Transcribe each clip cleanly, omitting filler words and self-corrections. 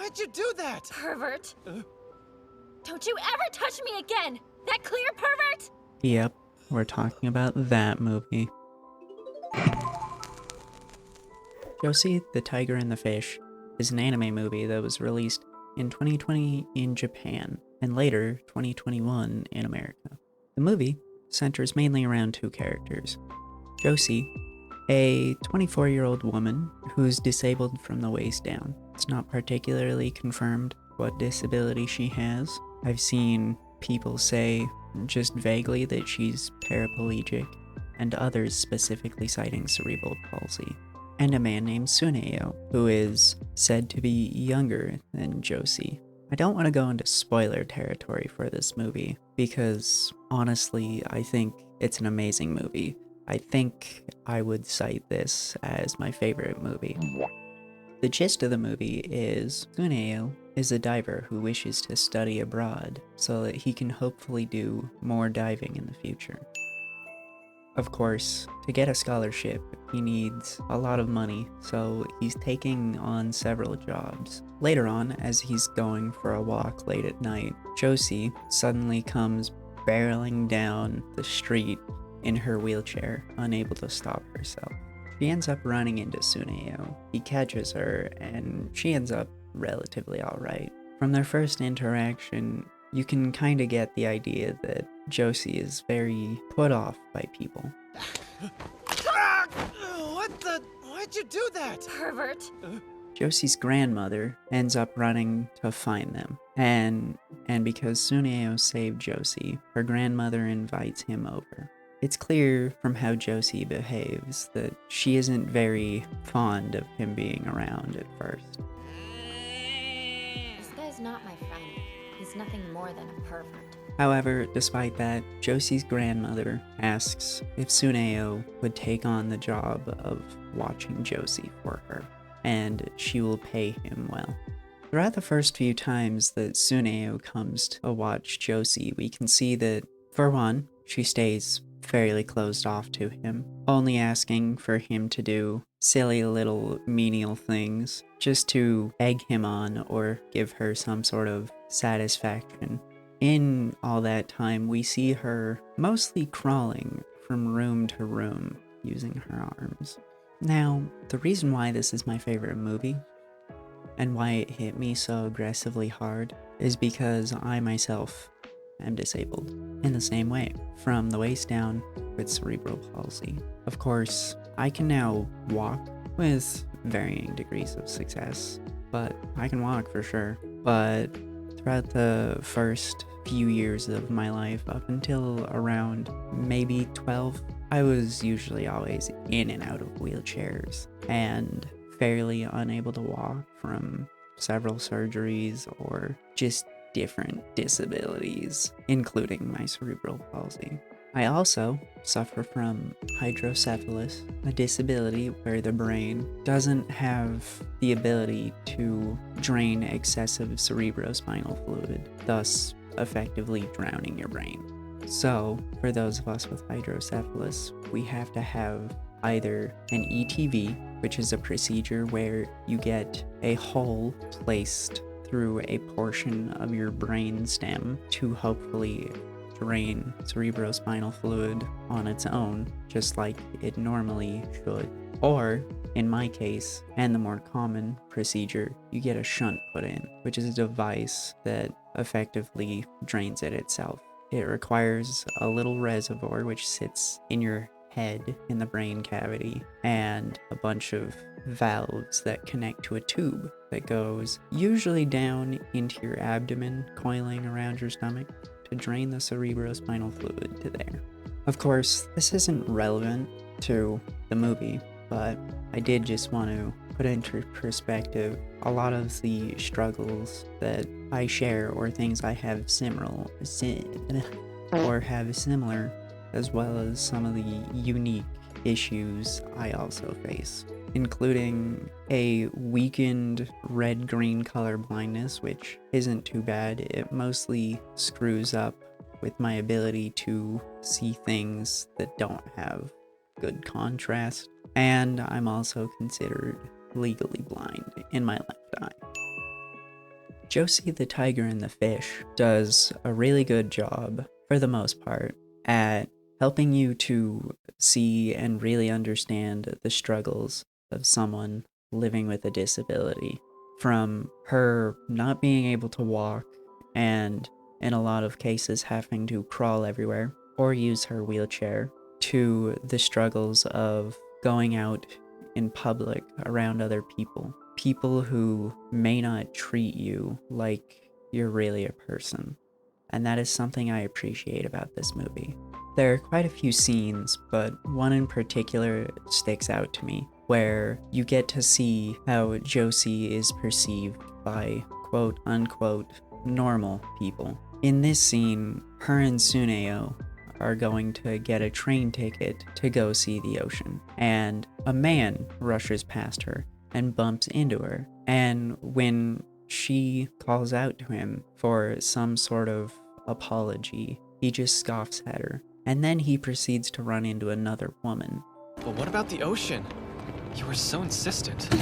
Why'd you do that? Pervert. Don't you ever touch me again! That clear, pervert? Yep, we're talking about that movie. Josee, the Tiger and the Fish is an anime movie that was released in 2020 in Japan and later 2021 in America. The movie centers mainly around two characters. Josee, a 24-year-old woman who's disabled from the waist down. It's not particularly confirmed what disability she has. I've seen people say just vaguely that she's paraplegic, and others specifically citing cerebral palsy. And a man named Tsuneo, who is said to be younger than Josee. I don't want to go into spoiler territory for this movie, because honestly, I think it's an amazing movie. I think I would cite this as my favorite movie. The gist of the movie is Tsuneo is a diver who wishes to study abroad so that he can hopefully do more diving in the future. Of course, to get a scholarship, he needs a lot of money, so he's taking on several jobs. Later on, as he's going for a walk late at night, Josee suddenly comes barreling down the street in her wheelchair, unable to stop herself. She ends up running into Tsuneo. He catches her, and she ends up relatively alright. From their first interaction, you can kinda get the idea that Josee is very put off by people. What the? Why'd you do that? Pervert. Josee's grandmother ends up running to find them, and because Tsuneo saved Josee, her grandmother invites him over. It's clear from how Josee behaves that she isn't very fond of him being around at first. This guy's not my friend. He's nothing more than a pervert. However, despite that, Josee's grandmother asks if Tsuneo would take on the job of watching Josee for her, and she will pay him well. Throughout the first few times that Tsuneo comes to watch Josee, we can see that, for one, she stays fairly closed off to him, only asking for him to do silly little menial things just to egg him on or give her some sort of satisfaction. In all that time, we see her mostly crawling from room to room using her arms. Now, the reason why this is my favorite movie and why it hit me so aggressively hard is because I myself am disabled in the same way, from the waist down with cerebral palsy. Of course, I can now walk with varying degrees of success, but I can walk for sure. But throughout the first few years of my life, up until around maybe 12, I was usually always in and out of wheelchairs and fairly unable to walk from several surgeries or just different disabilities, including my cerebral palsy. I also suffer from hydrocephalus, a disability where the brain doesn't have the ability to drain excessive cerebrospinal fluid, thus effectively drowning your brain. So, for those of us with hydrocephalus, we have to have either an ETV, which is a procedure where you get a hole placed through a portion of your brain stem to hopefully drain cerebrospinal fluid on its own, just like it normally should. Or, in my case, and the more common procedure, you get a shunt put in, which is a device that effectively drains it itself. It requires a little reservoir which sits in your head in the brain cavity, and a bunch of valves that connect to a tube that goes usually down into your abdomen, coiling around your stomach to drain the cerebrospinal fluid to there. Of course, this isn't relevant to the movie, but I did just want to put into perspective a lot of the struggles that I share or things I have similar, as well as some of the unique issues I also face, including a weakened red-green color blindness, which isn't too bad. It mostly screws up with my ability to see things that don't have good contrast, and I'm also considered legally blind in my left eye. Josee the Tiger and the Fish does a really good job, for the most part, at helping you to see and really understand the struggles of someone living with a disability. From her not being able to walk and, in a lot of cases, having to crawl everywhere or use her wheelchair, to the struggles of going out in public around other people. People who may not treat you like you're really a person. And that is something I appreciate about this movie. There are quite a few scenes, but one in particular sticks out to me, where you get to see how Josee is perceived by quote unquote normal people. In this scene, her and Tsuneo are going to get a train ticket to go see the ocean, and a man rushes past her and bumps into her, and when she calls out to him for some sort of apology, he just scoffs at her, and then he proceeds to run into another woman. But what about the ocean? You were so insistent.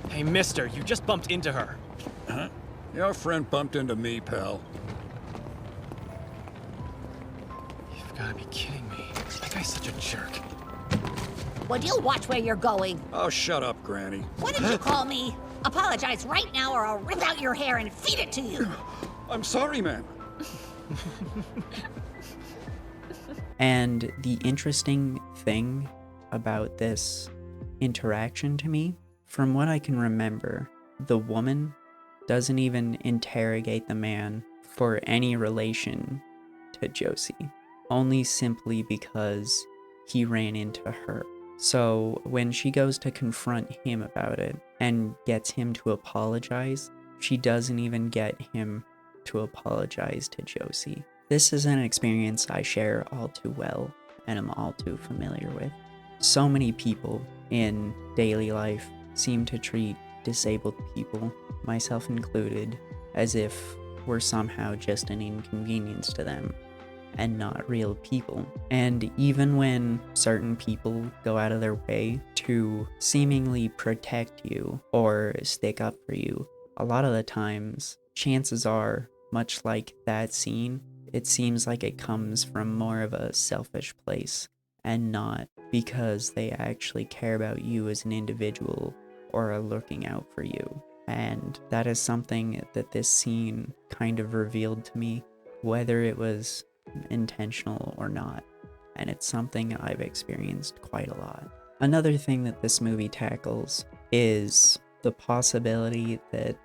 Hey, mister, you just bumped into her. Huh? Your friend bumped into me, pal. You've got to be kidding me. That guy's such a jerk. Would you watch where you're going? Oh, shut up, Granny. What did you call me? Apologize right now or I'll rip out your hair and feed it to you. I'm sorry, man. And the interesting thing about this interaction to me, from what I can remember, the woman doesn't even interrogate the man for any relation to Josee, only simply because he ran into her. So when she goes to confront him about it and gets him to apologize, she doesn't even get him to apologize to Josee. This is an experience I share all too well and am all too familiar with. So many people in daily life seem to treat disabled people, myself included, as if we're somehow just an inconvenience to them and not real people. And even when certain people go out of their way to seemingly protect you or stick up for you, a lot of the times, chances are, much like that scene, it seems like it comes from more of a selfish place and not because they actually care about you as an individual or are looking out for you. And that is something that this scene kind of revealed to me, whether it was intentional or not. And it's something I've experienced quite a lot. Another thing that this movie tackles is the possibility that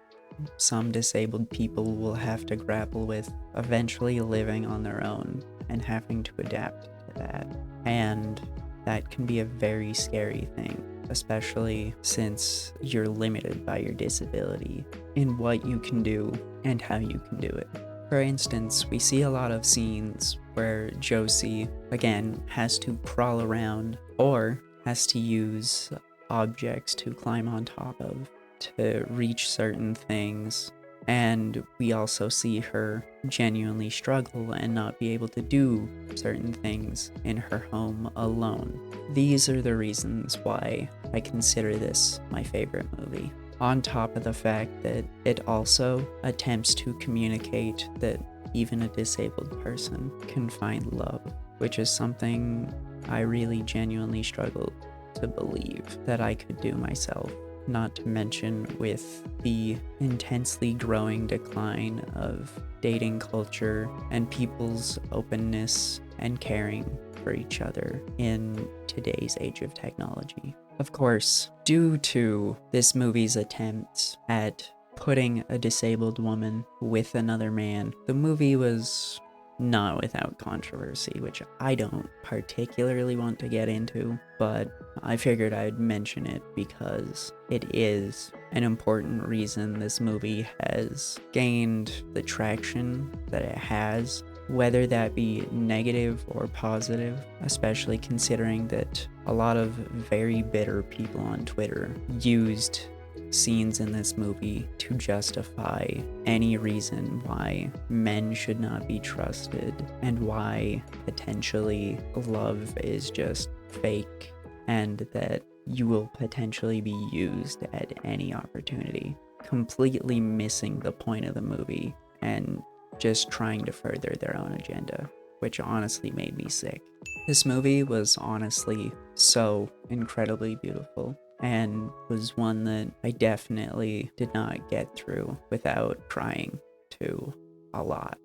some disabled people will have to grapple with eventually living on their own and having to adapt to that. And that can be a very scary thing, especially since you're limited by your disability in what you can do and how you can do it. For instance, we see a lot of scenes where Josee, again, has to crawl around or has to use objects to climb on top of to reach certain things, and we also see her genuinely struggle and not be able to do certain things in her home alone. These are the reasons why I consider this my favorite movie. On top of the fact that it also attempts to communicate that even a disabled person can find love, which is something I really genuinely struggled to believe that I could do myself. Not to mention with the intensely growing decline of dating culture and people's openness and caring for each other in today's age of technology. Of course, due to this movie's attempts at putting a disabled woman with another man, the movie was not without controversy, which I don't particularly want to get into, but I figured I'd mention it because it is an important reason this movie has gained the traction that it has, whether that be negative or positive, especially considering that a lot of very bitter people on Twitter used scenes in this movie to justify any reason why men should not be trusted and why potentially love is just fake and that you will potentially be used at any opportunity. completely missing the point of the movie and just trying to further their own agenda, which honestly made me sick. This movie was honestly so incredibly beautiful and was one that I definitely did not get through without trying to a lot.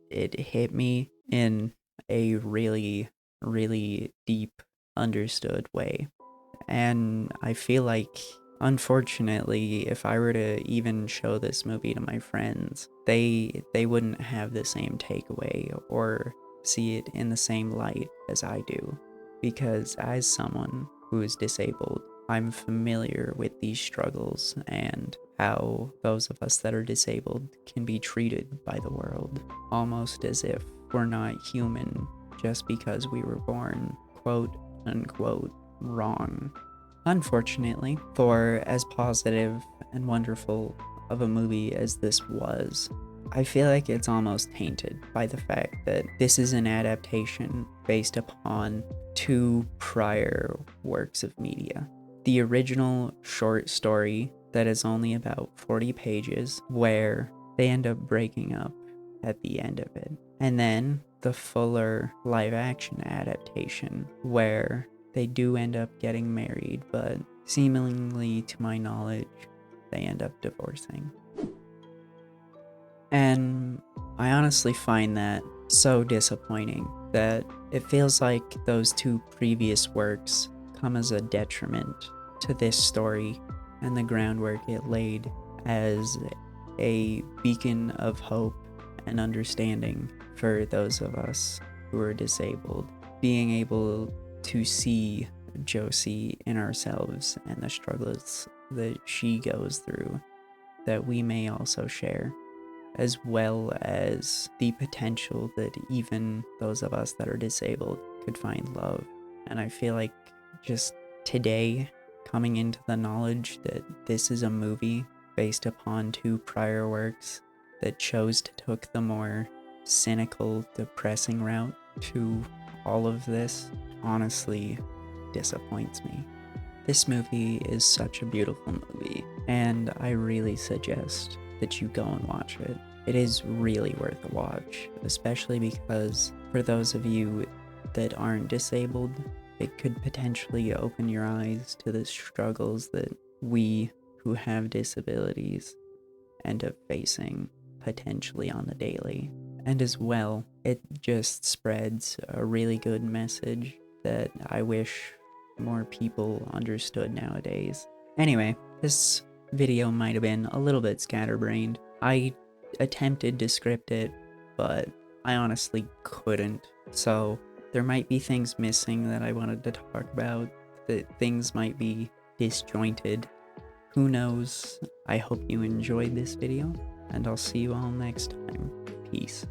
It hit me in a really, really deep, understood way. And I feel like, unfortunately, if I were to even show this movie to my friends, they wouldn't have the same takeaway or see it in the same light as I do. Because as someone who is disabled, I'm familiar with these struggles and how those of us that are disabled can be treated by the world, almost as if we're not human just because we were born, quote unquote, wrong. Unfortunately, for as positive and wonderful of a movie as this was, I feel like it's almost tainted by the fact that this is an adaptation based upon 2 prior works of media. The original short story that is only about 40 pages, where they end up breaking up at the end of it. And then the fuller live action adaptation, where they do end up getting married, but seemingly, to my knowledge, they end up divorcing. And I honestly find that so disappointing that it feels like those 2 previous works come as a detriment to this story and the groundwork it laid as a beacon of hope and understanding for those of us who are disabled, being able to see Josee in ourselves and the struggles that she goes through that we may also share, as well as the potential that even those of us that are disabled could find love. And I feel like just today, coming into the knowledge that this is a movie based upon 2 prior works that chose to took the more cynical, depressing route to all of this, honestly disappoints me. This movie is such a beautiful movie, and I really suggest that you go and watch it. It is really worth a watch, especially because for those of you that aren't disabled, it could potentially open your eyes to the struggles that we who have disabilities end up facing potentially on the daily. And as well, it just spreads a really good message that I wish more people understood nowadays. Anyway, this video might have been a little bit scatterbrained. I attempted to script it, but I honestly couldn't. So there might be things missing that I wanted to talk about, that things might be disjointed. Who knows? I hope you enjoyed this video, and I'll see you all next time. Peace.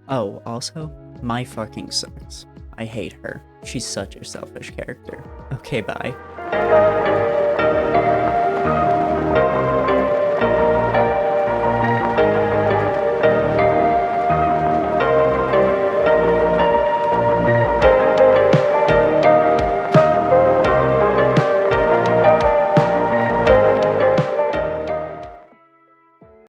Oh, also, Mai fucking sucks. I hate her. She's such a selfish character. Okay, bye.